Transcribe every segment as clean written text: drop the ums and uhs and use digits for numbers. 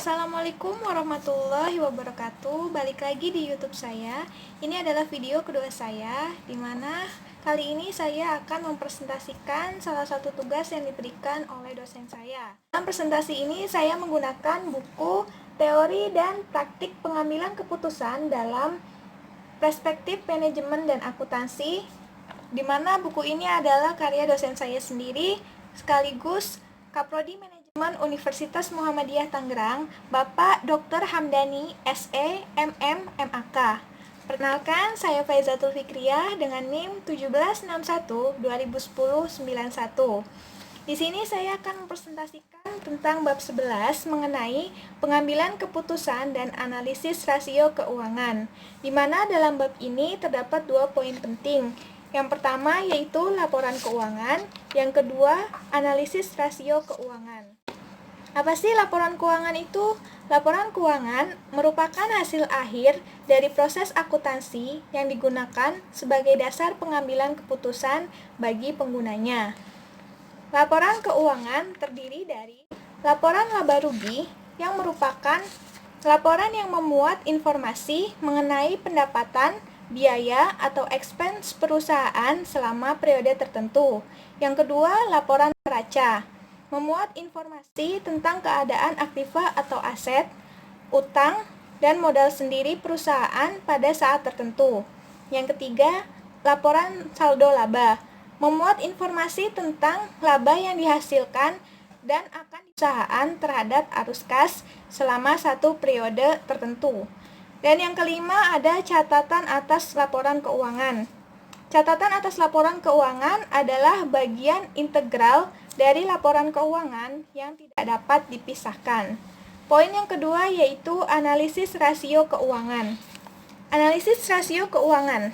Assalamualaikum warahmatullahi wabarakatuh. Balik lagi di YouTube saya. Ini adalah video kedua saya, di mana kali ini saya akan mempresentasikan salah satu tugas yang diberikan oleh dosen saya. Dalam presentasi ini saya menggunakan buku Teori dan Praktik Pengambilan Keputusan dalam Perspektif Manajemen dan Akuntansi, di mana buku ini adalah karya dosen saya sendiri sekaligus Kaprodi Manajemen Universitas Muhammadiyah Tangerang, Bapak Dr. Hamdani, SE, MM, MAK. Perkenalkan, saya Faizatul Fikriyah dengan NIM 1761-2010-91. Di sini saya akan mempresentasikan tentang bab 11 mengenai pengambilan keputusan dan analisis rasio keuangan, di mana dalam bab ini terdapat 2 poin penting. Yang pertama yaitu laporan keuangan, yang kedua analisis rasio keuangan. Apa sih laporan keuangan itu? Laporan keuangan merupakan hasil akhir dari proses akuntansi yang digunakan sebagai dasar pengambilan keputusan bagi penggunanya. Laporan keuangan terdiri dari laporan laba rugi yang merupakan laporan yang memuat informasi mengenai pendapatan, biaya atau expense perusahaan selama periode tertentu. Yang kedua, laporan neraca memuat informasi tentang keadaan aktiva atau aset, utang, dan modal sendiri perusahaan pada saat tertentu. Yang ketiga, laporan saldo laba memuat informasi tentang laba yang dihasilkan dan akan perusahaan terhadap arus kas selama satu periode tertentu. Dan yang kelima ada catatan atas laporan keuangan. Catatan atas laporan keuangan adalah bagian integral dari laporan keuangan yang tidak dapat dipisahkan. Poin yang kedua yaitu analisis rasio keuangan. Analisis rasio keuangan.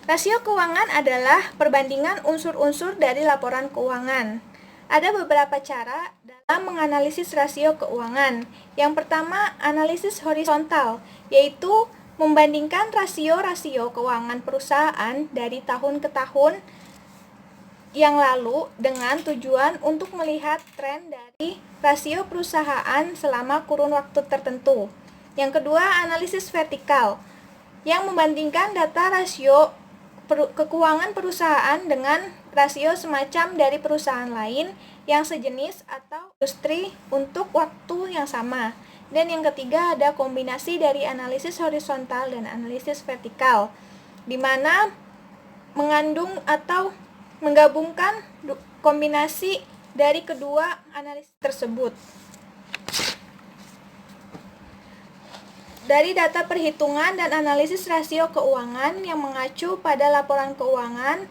Rasio keuangan adalah perbandingan unsur-unsur dari laporan keuangan. Ada beberapa cara dalam menganalisis rasio keuangan. Yang pertama, analisis horizontal, yaitu membandingkan rasio-rasio keuangan perusahaan dari tahun ke tahun yang lalu dengan tujuan untuk melihat tren dari rasio perusahaan selama kurun waktu tertentu. Yang kedua, analisis vertikal, yang membandingkan data rasio keuangan perusahaan dengan rasio semacam dari perusahaan lain yang sejenis atau industri untuk waktu yang sama. Dan yang ketiga ada kombinasi dari analisis horizontal dan analisis vertikal, di mana mengandung atau menggabungkan kombinasi dari kedua analisis tersebut. Dari data perhitungan dan analisis rasio keuangan yang mengacu pada laporan keuangan,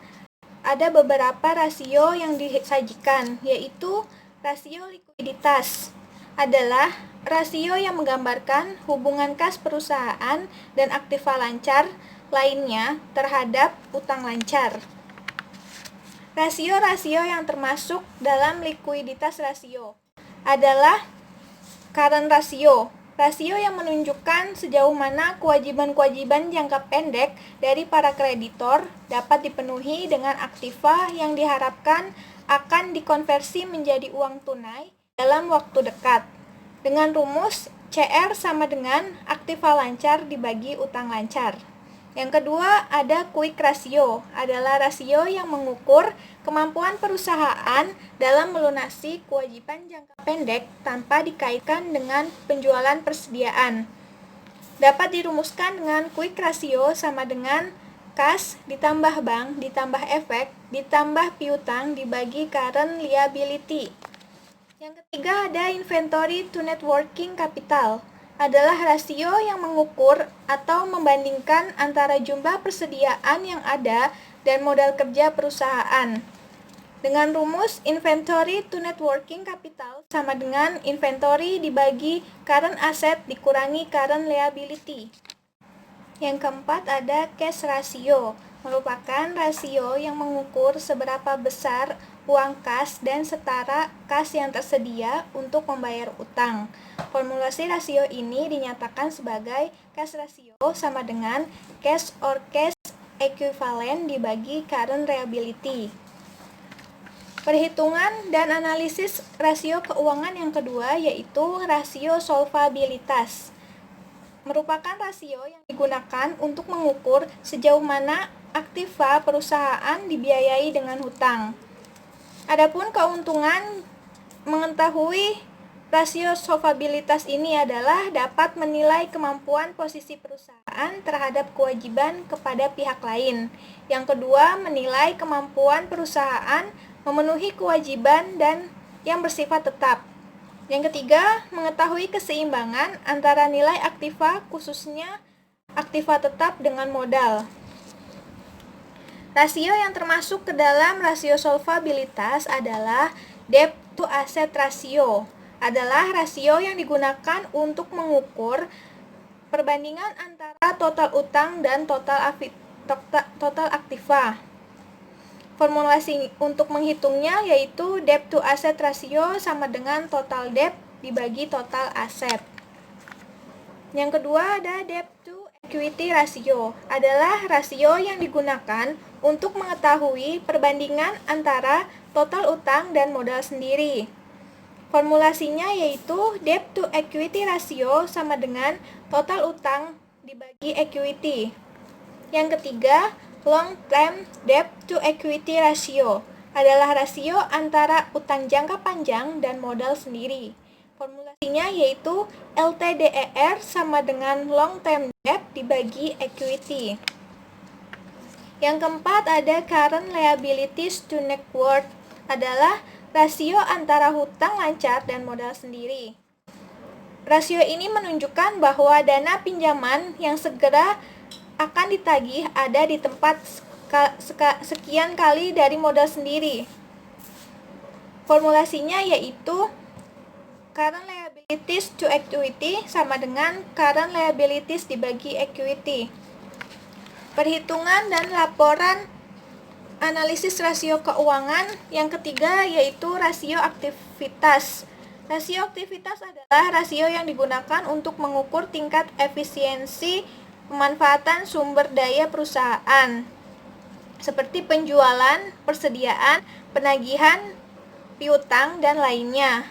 ada beberapa rasio yang disajikan, yaitu rasio likuiditas adalah rasio yang menggambarkan hubungan kas perusahaan dan aktiva lancar lainnya terhadap utang lancar. Rasio-rasio yang termasuk dalam likuiditas rasio adalah current ratio, rasio yang menunjukkan sejauh mana kewajiban-kewajiban jangka pendek dari para kreditor dapat dipenuhi dengan aktiva yang diharapkan akan dikonversi menjadi uang tunai dalam waktu dekat. Dengan rumus CR sama dengan aktiva lancar dibagi utang lancar. Yang kedua ada quick ratio, adalah rasio yang mengukur kemampuan perusahaan dalam melunasi kewajiban jangka pendek tanpa dikaitkan dengan penjualan persediaan. Dapat dirumuskan dengan quick ratio sama dengan kas ditambah bank ditambah efek ditambah piutang dibagi current liability. Yang ketiga ada inventory to net working capital, adalah rasio yang mengukur atau membandingkan antara jumlah persediaan yang ada dan modal kerja perusahaan. Dengan rumus inventory to net working capital sama dengan inventory dibagi current asset dikurangi current liability. Yang keempat ada cash ratio, merupakan rasio yang mengukur seberapa besar uang kas dan setara kas yang tersedia untuk membayar utang. Formulasi rasio ini dinyatakan sebagai cash ratio sama dengan cash or cash equivalent dibagi current liability. Perhitungan dan analisis rasio keuangan yang kedua yaitu rasio solvabilitas. Merupakan rasio yang digunakan untuk mengukur sejauh mana aktiva perusahaan dibiayai dengan hutang. Adapun keuntungan mengetahui rasio solvabilitas ini adalah dapat menilai kemampuan posisi perusahaan terhadap kewajiban kepada pihak lain. Yang kedua, menilai kemampuan perusahaan memenuhi kewajiban dan yang bersifat tetap. Yang ketiga, mengetahui keseimbangan antara nilai aktiva khususnya aktiva tetap dengan modal. Rasio yang termasuk ke dalam rasio solvabilitas adalah debt to asset ratio. Adalah rasio yang digunakan untuk mengukur perbandingan antara total utang dan total aktiva. Formulasi untuk menghitungnya yaitu debt to asset ratio sama dengan total debt dibagi total aset. Yang kedua ada debt to equity ratio. Adalah rasio yang digunakan untuk mengetahui perbandingan antara total utang dan modal sendiri. Formulasinya yaitu debt to equity ratio sama dengan total utang dibagi equity. Yang ketiga, long term debt to equity ratio adalah rasio antara utang jangka panjang dan modal sendiri. Formulasinya yaitu LTDER sama dengan long term debt dibagi equity. Yang keempat ada current liabilities to net worth adalah rasio antara hutang lancar dan modal sendiri. Rasio ini menunjukkan bahwa dana pinjaman yang segera akan ditagih ada di tempat sekian kali dari modal sendiri. Formulasinya yaitu current liabilities to equity sama dengan current liabilities dibagi equity. Perhitungan dan laporan analisis rasio keuangan yang ketiga yaitu rasio aktivitas. Rasio aktivitas adalah rasio yang digunakan untuk mengukur tingkat efisiensi pemanfaatan sumber daya perusahaan seperti penjualan, persediaan, penagihan, piutang, dan lainnya.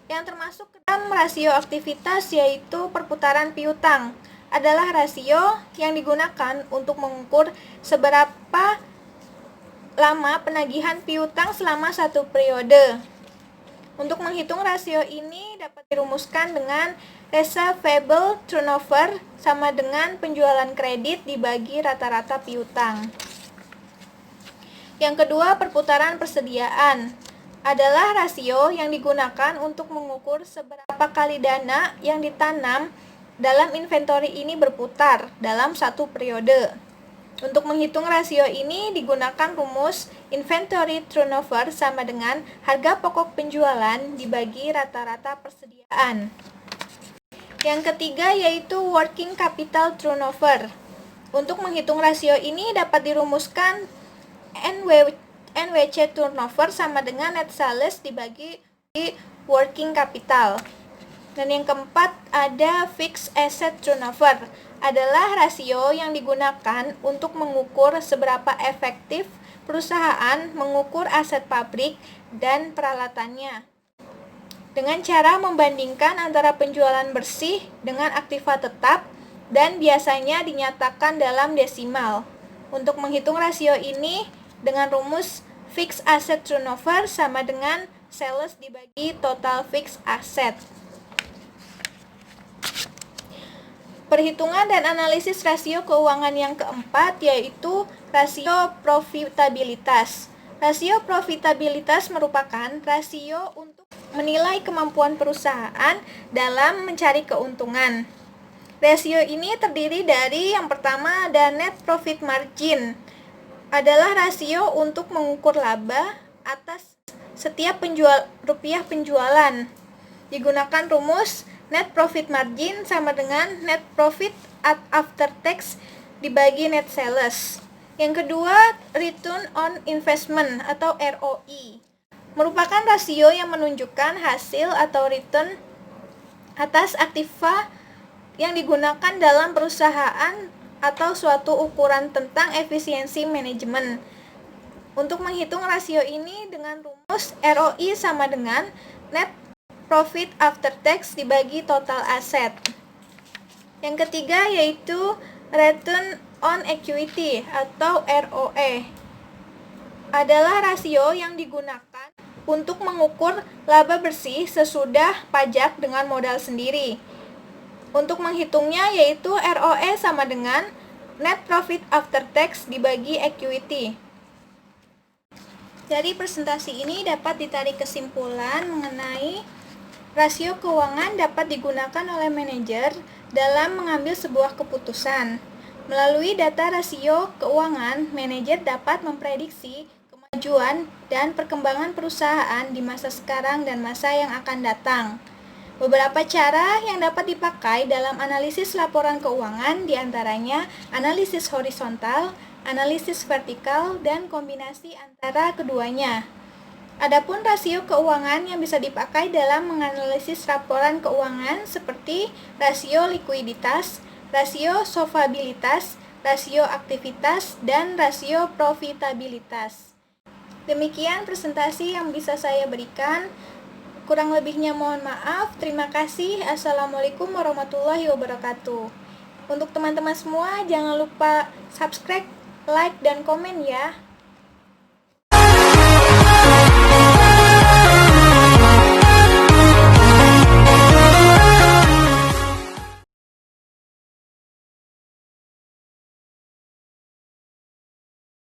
Yang termasuk ke dalam rasio aktivitas yaitu perputaran piutang adalah rasio yang digunakan untuk mengukur seberapa lama penagihan piutang selama satu periode. Untuk menghitung rasio ini dapat dirumuskan dengan receivable turnover sama dengan penjualan kredit dibagi rata-rata piutang. Yang kedua, perputaran persediaan adalah rasio yang digunakan untuk mengukur seberapa kali dana yang ditanam dalam inventory ini berputar dalam satu periode. Untuk menghitung rasio ini digunakan rumus inventory turnover sama dengan harga pokok penjualan dibagi rata-rata persediaan. Yang ketiga yaitu working capital turnover. Untuk menghitung rasio ini dapat dirumuskan NWC turnover sama dengan net sales dibagi working capital. Dan yang keempat ada fixed asset turnover adalah rasio yang digunakan untuk mengukur seberapa efektif perusahaan mengukur aset pabrik dan peralatannya dengan cara membandingkan antara penjualan bersih dengan aktiva tetap dan biasanya dinyatakan dalam desimal. Untuk menghitung rasio ini dengan rumus fixed asset turnover sama dengan sales dibagi total fixed asset. Perhitungan dan analisis rasio keuangan yang keempat yaitu rasio profitabilitas. Rasio profitabilitas merupakan rasio untuk menilai kemampuan perusahaan dalam mencari keuntungan. Rasio ini terdiri dari yang pertama ada net profit margin. Adalah rasio untuk mengukur laba atas setiap rupiah penjualan. Digunakan rumus net profit margin sama dengan net profit after tax dibagi net sales. Yang kedua, return on investment atau ROI. Merupakan rasio yang menunjukkan hasil atau return atas aktiva yang digunakan dalam perusahaan atau suatu ukuran tentang efisiensi manajemen. Untuk menghitung rasio ini dengan rumus ROI sama dengan net profit after tax dibagi total aset. Yang ketiga yaitu return on equity atau ROE. Adalah rasio yang digunakan untuk mengukur laba bersih sesudah pajak dengan modal sendiri. Untuk menghitungnya yaitu ROE sama dengan net profit after tax dibagi equity. Dari presentasi ini dapat ditarik kesimpulan mengenai rasio keuangan dapat digunakan oleh manajer dalam mengambil sebuah keputusan. Melalui data rasio keuangan, manajer dapat memprediksi kemajuan dan perkembangan perusahaan di masa sekarang dan masa yang akan datang. Beberapa cara yang dapat dipakai dalam analisis laporan keuangan diantaranya analisis horizontal, analisis vertikal, dan kombinasi antara keduanya. Adapun rasio keuangan yang bisa dipakai dalam menganalisis laporan keuangan seperti rasio likuiditas, rasio solvabilitas, rasio aktivitas, dan rasio profitabilitas. Demikian presentasi yang bisa saya berikan. Kurang lebihnya mohon maaf. Terima kasih. Assalamualaikum warahmatullahi wabarakatuh. Untuk teman-teman semua, jangan lupa subscribe, like, dan komen ya.